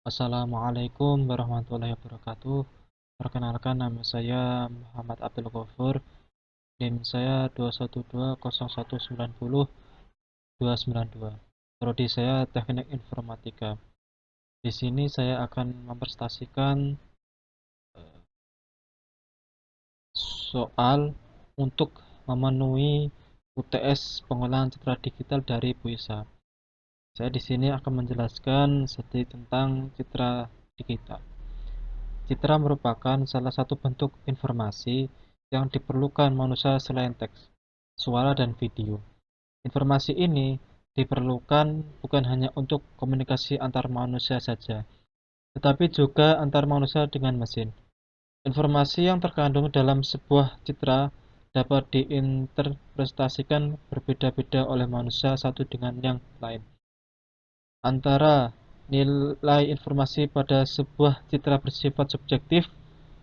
Assalamualaikum warahmatullahi wabarakatuh. Perkenalkan, nama saya Muhammad Abdul Ghafur. NIM saya 2120190 292. Prodi saya Teknik Informatika. Di sini saya akan mempresentasikan soal untuk memenuhi UTS pengolahan citra digital dari BUISA. Saya di sini akan menjelaskan sedikit tentang citra digital. Citra merupakan salah satu bentuk informasi yang diperlukan manusia selain teks, suara, dan video. Informasi ini diperlukan bukan hanya untuk komunikasi antar manusia saja, tetapi juga antar manusia dengan mesin. Informasi yang terkandung dalam sebuah citra dapat diinterpretasikan berbeda-beda oleh manusia satu dengan yang lain. Antara nilai informasi pada sebuah citra bersifat subjektif,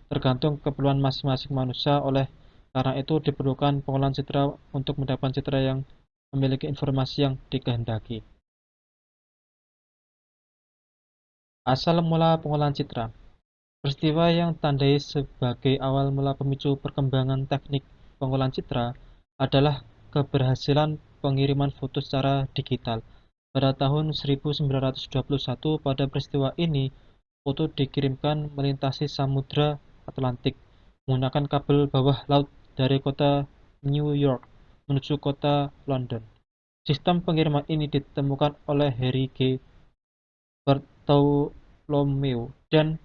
tergantung keperluan masing-masing manusia. Oleh karena itu diperlukan pengolahan citra untuk mendapatkan citra yang memiliki informasi yang dikehendaki. Asal mula pengolahan citra. Peristiwa yang tandai sebagai awal mula pemicu perkembangan teknik pengolahan citra adalah keberhasilan pengiriman foto secara digital. Pada tahun 1921, pada peristiwa ini, foto dikirimkan melintasi Samudra Atlantik menggunakan kabel bawah laut dari kota New York menuju kota London. Sistem pengiriman ini ditemukan oleh Harry G. Bartholomew dan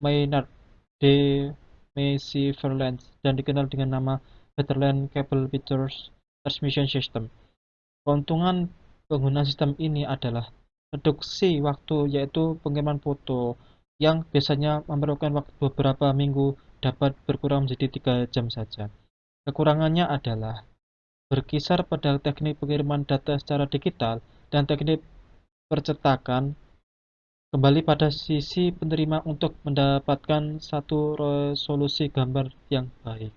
Maynard de Maizière dan dikenal dengan nama Bethlehem Cable Picture Transmission System. Keuntungan penggunaan sistem ini adalah reduksi waktu, yaitu pengiriman foto yang biasanya memerlukan waktu beberapa minggu dapat berkurang menjadi 3 jam saja. Kekurangannya adalah berkisar pada teknik pengiriman data secara digital dan teknik percetakan. Kembali pada sisi penerima untuk mendapatkan satu resolusi gambar yang baik.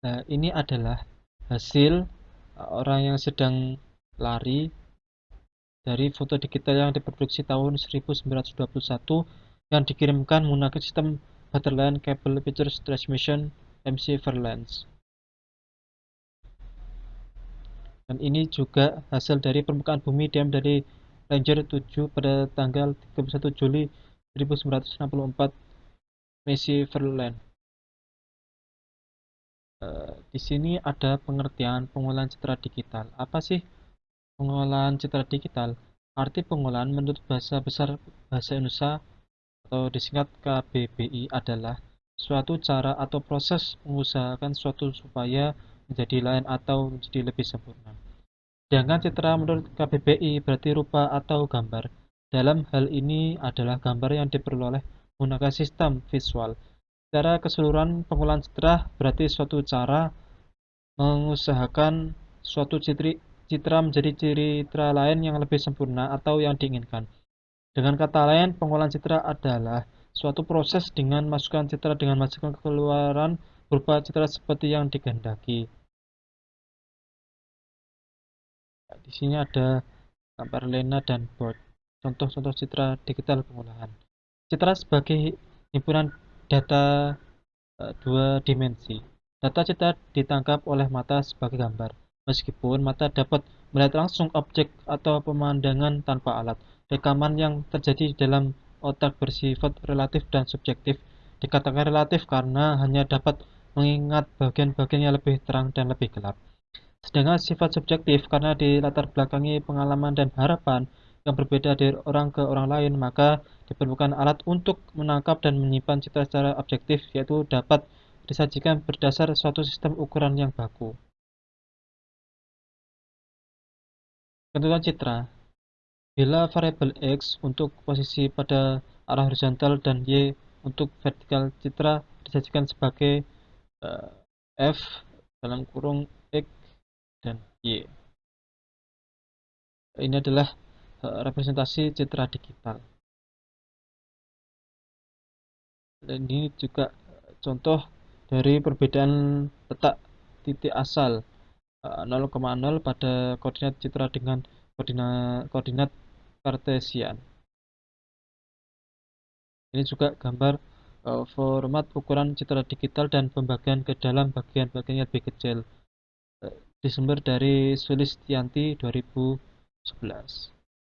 Nah, ini adalah hasil orang yang sedang lari dari foto digital yang diproduksi tahun 1921 yang dikirimkan menggunakan sistem Bethlehem Cable Picture Transmission (MCV-Lens). Dan ini juga hasil dari permukaan bumi diam dari Ranger 7 pada tanggal 31 Juli 1964 (MCV-Lens). Di sini ada pengertian pengolahan citra digital. Apa sih pengolahan citra digital? Arti pengolahan menurut Bahasa Besar Bahasa Indonesia atau disingkat KBBI adalah suatu cara atau proses mengusahakan suatu supaya menjadi lain atau menjadi lebih sempurna. Sedangkan citra menurut KBBI berarti rupa atau gambar. Dalam hal ini adalah gambar yang diperoleh menggunakan sistem visual. Secara keseluruhan, pengolahan citra berarti suatu cara mengusahakan suatu citra menjadi citra lain yang lebih sempurna atau yang diinginkan. Dengan kata lain, pengolahan citra adalah suatu proses dengan masukkan citra dengan masukkan keluaran berupa citra seperti yang dikehendaki. Di sini ada gambar Lena dan Bot. Contoh-contoh citra digital pengolahan. Citra sebagai himpunan data dua dimensi. Data citra ditangkap oleh mata sebagai gambar, meskipun mata dapat melihat langsung objek atau pemandangan tanpa alat. Rekaman yang terjadi dalam otak bersifat relatif dan subjektif. Dikatakan relatif karena hanya dapat mengingat bagian-bagian yang lebih terang dan lebih gelap. Sedangkan sifat subjektif karena dilatar belakangi pengalaman dan harapan yang berbeda dari orang ke orang lain, maka diperlukan alat untuk menangkap dan menyimpan citra secara objektif, yaitu dapat disajikan berdasar suatu sistem ukuran yang baku. Ketentuan citra. Bila variabel X untuk posisi pada arah horizontal dan Y untuk vertikal, citra disajikan sebagai F dalam kurung X dan Y. Ini adalah representasi citra digital. Dan ini juga contoh dari perbedaan letak titik asal 0,0 pada koordinat citra dengan koordinat kartesian. Ini juga gambar format ukuran citra digital dan pembagian ke dalam bagian-bagian yang lebih kecil. Disumber dari Sulistianti 2011.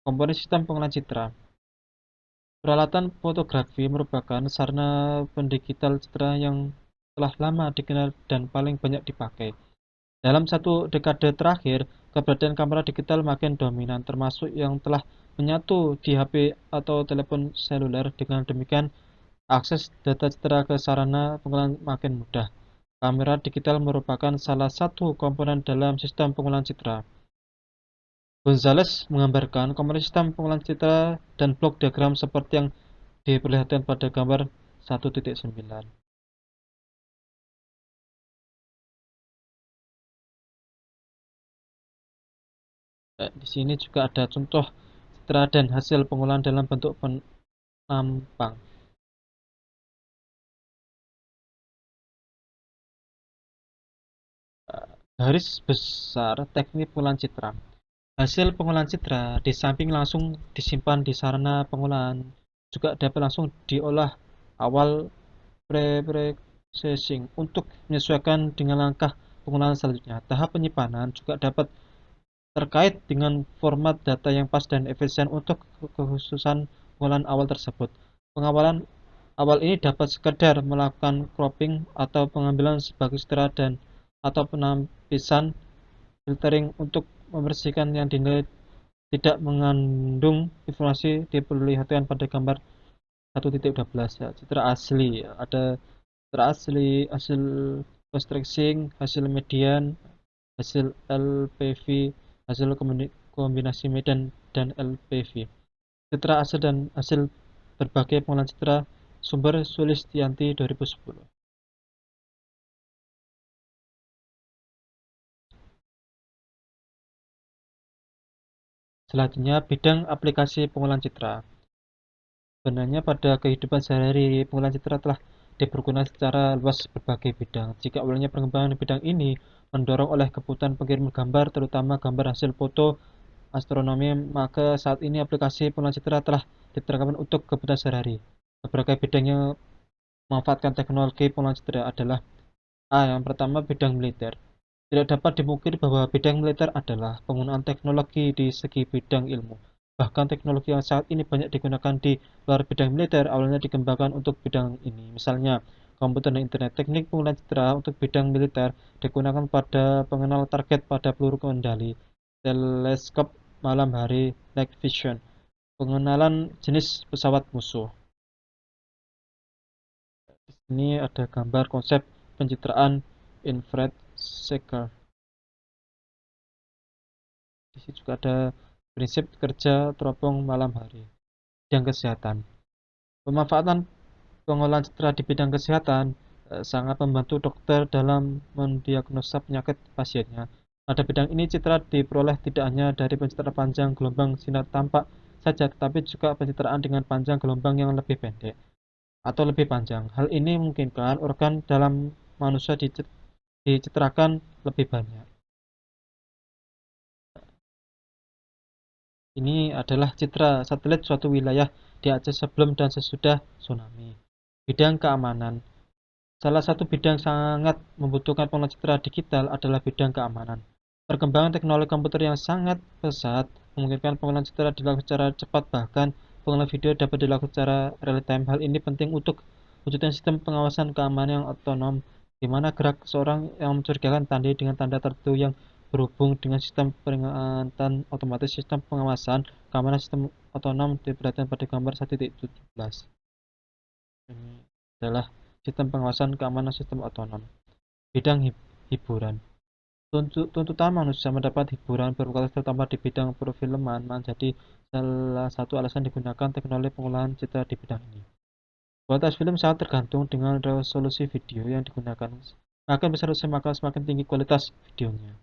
Komponen sistem pengolahan citra. Peralatan fotografi merupakan sarana pendigital citra yang telah lama dikenal dan paling banyak dipakai. Dalam satu dekade terakhir, keberadaan kamera digital makin dominan, termasuk yang telah menyatu di HP atau telepon seluler. Dengan demikian, akses data citra ke sarana pengolahan makin mudah. Kamera digital merupakan salah satu komponen dalam sistem pengolahan citra. Gonzales menggambarkan komponen sistem pengolahan citra dan blok diagram seperti yang diperlihatkan pada gambar 1.9. Di sini juga ada contoh citra dan hasil pengolahan dalam bentuk penampang. Garis besar teknik pengolahan citra. Hasil pengolahan citra di samping langsung disimpan di sarana pengolahan, juga dapat langsung diolah awal pre-processing untuk menyesuaikan dengan langkah pengolahan selanjutnya. Tahap penyimpanan juga dapat terkait dengan format data yang pas dan efisien untuk kekhususan pengolahan awal tersebut. Pengawalan awal ini dapat sekedar melakukan cropping atau pengambilan sebagai citra dan atau penampisan filtering untuk membersihkan yang dinilai tidak mengandung informasi diperlihatkan pada gambar 1.12 ya. Citra asli ada citra asli, hasil post-tracing, hasil median, hasil LPV, hasil kombinasi medan dan LPV. Citra asli dan hasil berbagai pengolahan citra. Sumber Sulistianti 2010. Selanjutnya, bidang aplikasi pengolahan citra. Sebenarnya pada kehidupan sehari-hari, pengolahan citra telah dipergunakan secara luas berbagai bidang. Jika awalnya pengembangan bidang ini mendorong oleh kebutuhan pengiriman gambar, terutama gambar hasil foto astronomi, maka saat ini aplikasi pengolahan citra telah diterapkan untuk kebutuhan sehari-hari. Beberapa bidang yang memanfaatkan teknologi pengolahan citra adalah yang pertama bidang militer. Tidak dapat dipungkiri bahwa bidang militer adalah penggunaan teknologi di segi bidang ilmu. Bahkan teknologi yang saat ini banyak digunakan di luar bidang militer awalnya dikembangkan untuk bidang ini. Misalnya, komputer dan internet. Teknik penggunaan citra untuk bidang militer digunakan pada pengenal target pada peluru kendali, teleskop malam hari, night vision, pengenalan jenis pesawat musuh. Di sini ada gambar konsep pencitraan infrared seeker. Di sini juga ada prinsip kerja teropong malam hari. Bidang kesehatan. Pemanfaatan pengolahan citra di bidang kesehatan sangat membantu dokter dalam mendiagnosa penyakit pasiennya. Pada bidang ini citra diperoleh tidak hanya dari pencitraan panjang gelombang sinar tampak saja, tetapi juga pencitraan dengan panjang gelombang yang lebih pendek atau lebih panjang. Hal ini memungkinkan organ dalam manusia dicitrakan lebih banyak. Ini adalah citra satelit suatu wilayah di Aceh sebelum dan sesudah tsunami. Bidang keamanan. Salah satu bidang sangat membutuhkan pengolahan citra digital adalah bidang keamanan. Perkembangan teknologi komputer yang sangat pesat memungkinkan pengolahan citra dilakukan secara cepat, bahkan pengolahan video dapat dilakukan secara real time. Hal ini penting untuk wujudnya sistem pengawasan keamanan yang otonom, di mana gerak seseorang yang mencurigakan tandai dengan tanda tertentu yang berhubung dengan sistem peringatan otomatis. Sistem pengawasan keamanan sistem otonom diperlihatkan pada gambar 1.17. Ini adalah sistem pengawasan keamanan sistem otonom. Bidang hiburan. Tuntutan manusia mendapat hiburan berkualitas terutama di bidang perfilman menjadi salah satu alasan digunakan teknologi pengolahan citra di bidang ini. Kualitas film sangat tergantung dengan resolusi video yang digunakan. Semakin besar resolusi maka semakin tinggi kualitas videonya.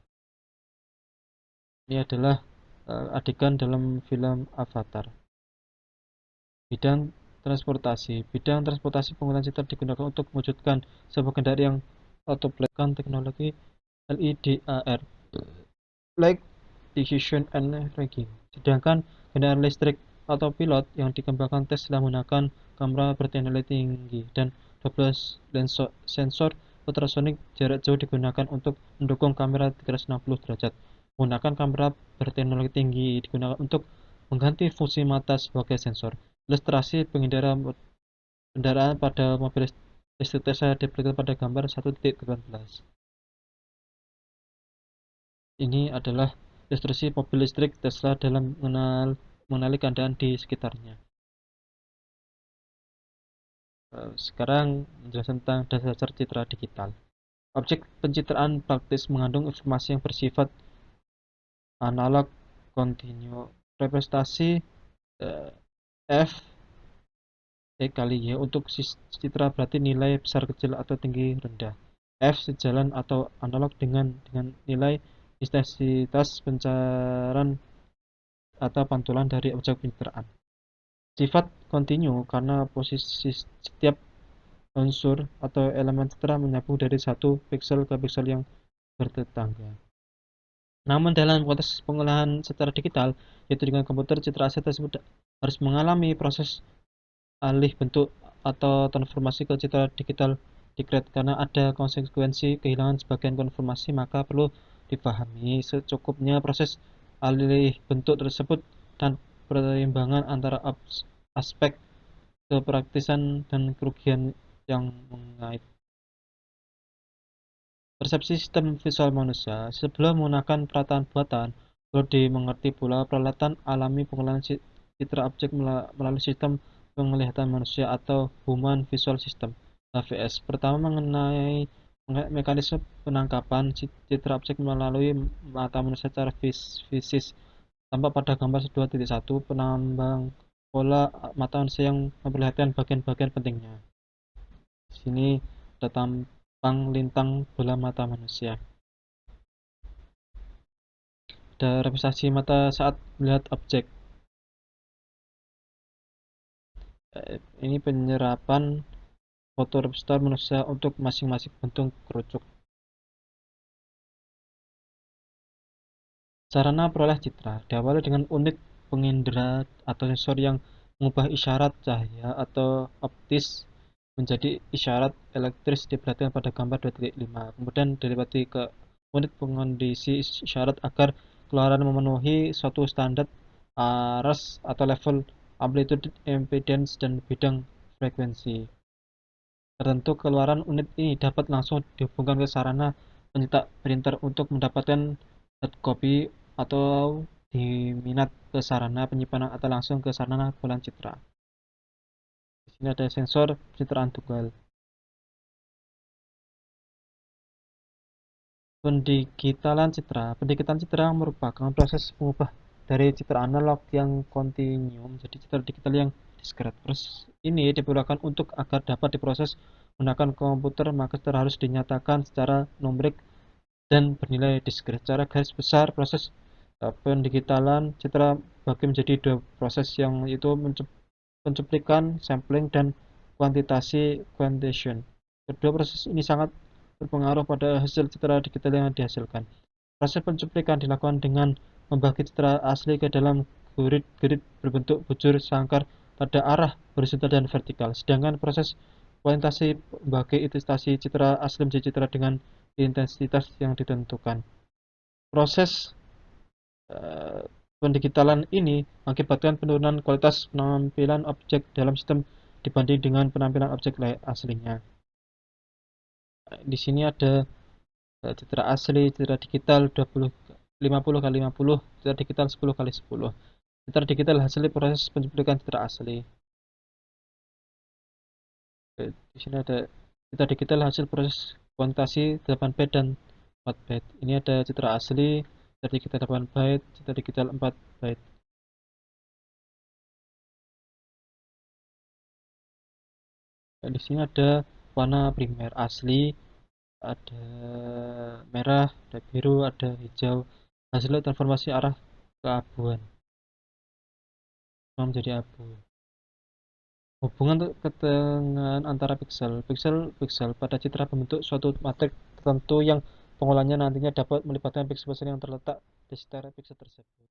Ini adalah adegan dalam film Avatar. Bidang transportasi. Bidang transportasi penggunaan citra digunakan untuk mewujudkan sebuah kendaraan yang autopilot teknologi LiDAR, Light Detection and Tracking. Sedangkan kendaraan listrik autopilot yang dikembangkan Tesla menggunakan kamera berteknologi tinggi dan 12 sensor ultrasonik jarak jauh digunakan untuk mendukung kamera 360 derajat. Menggunakan kamera berteknologi tinggi digunakan untuk mengganti fungsi mata sebagai sensor. Ilustrasi pengendara kendaraan pada mobil listrik Tesla diperlihatkan pada gambar 1.18. Ini adalah ilustrasi mobil listrik Tesla dalam mengenali keadaan di sekitarnya. Sekarang menjelaskan tentang dasar citra digital. Objek pencitraan praktis mengandung informasi yang bersifat analog kontinu. Representasi eh, F kali Y untuk citra berarti nilai besar kecil atau tinggi rendah. F sejalan atau analog dengan nilai intensitas pancaran atau pantulan dari objek pencitraan. Sifat kontinu karena posisi setiap unsur atau elemen citra menyambung dari satu piksel ke piksel yang bertetangga. Namun dalam konteks pengolahan secara digital, yaitu dengan komputer, citra aset tersebut harus mengalami proses alih bentuk atau transformasi ke citra digital decred. Karena ada konsekuensi kehilangan sebagian konfirmasi, maka perlu dipahami secukupnya proses alih bentuk tersebut dan perimbangan antara aspek kepraktisan dan kerugian yang mengait. Persepsi sistem visual manusia. Sebelum menggunakan peralatan buatan, perlu dimengerti pula peralatan alami pengolahan citra objek melalui sistem penglihatan manusia atau Human Visual System (HVS). Pertama, mengenai mekanisme penangkapan citra objek melalui mata manusia secara fisis. Tampak pada gambar 2.1 penambang pola mata manusia yang memperlihatkan bagian-bagian pentingnya. Di sini ada tampang lintang bola mata manusia. Ada representasi mata saat melihat objek. Ini penyerapan foto representasi manusia untuk masing-masing bentuk kerucut. Sarana peroleh citra diawali dengan unit pengindera atau sensor yang mengubah isyarat cahaya atau optis menjadi isyarat elektris diperlihatkan pada gambar 2.5. Kemudian dilewati ke unit pengondisi isyarat agar keluaran memenuhi suatu standar aras atau level amplitude, impedance, dan bidang frekuensi tertentu. Keluaran unit ini dapat langsung dihubungkan ke sarana pencetak printer untuk mendapatkan hard copy atau diminat ke sarana penyimpanan atau langsung ke sarana pengolahan citra. Di sini ada sensor pencitraan tunggal. Pendigitalan citra merupakan proses mengubah dari citra analog yang kontinu menjadi citra digital yang diskret. Proses ini diperlukan untuk agar dapat diproses menggunakan komputer, maka citra harus dinyatakan secara numerik dan bernilai diskret. Secara garis besar, proses pendigitalan citra bagi menjadi dua proses, yang itu pencuplikan sampling dan kuantitasi quantitation. Kedua proses ini sangat berpengaruh pada hasil citra digital yang dihasilkan. Proses pencuplikan dilakukan dengan membagi citra asli ke dalam grid berbentuk bujur sangkar pada arah horizontal dan vertikal. Sedangkan proses kuantitasi membagi intensitas citra asli menjadi citra dengan intensitas yang ditentukan. Proses pendigitalan ini mengakibatkan penurunan kualitas penampilan objek dalam sistem dibanding dengan penampilan objek aslinya. Di sini ada citra asli, citra digital 50 kali 50, citra digital 10 kali 10. Citra digital hasil proses pencuplikan citra asli. Di sini ada citra digital hasil proses kuantitasi 8 byte dan 4 byte. Ini ada citra asli, citra digital 8 byte, citra digital 4 byte. Di sini ada warna primer asli, ada merah, ada biru, ada hijau. Hasilnya transformasi arah keabuan menjadi abu. Hubungan ketengahan antara piksel pada citra membentuk suatu matrik tertentu yang pengolahannya nantinya dapat melibatkan piksel-piksel yang terletak di sekitar piksel tersebut.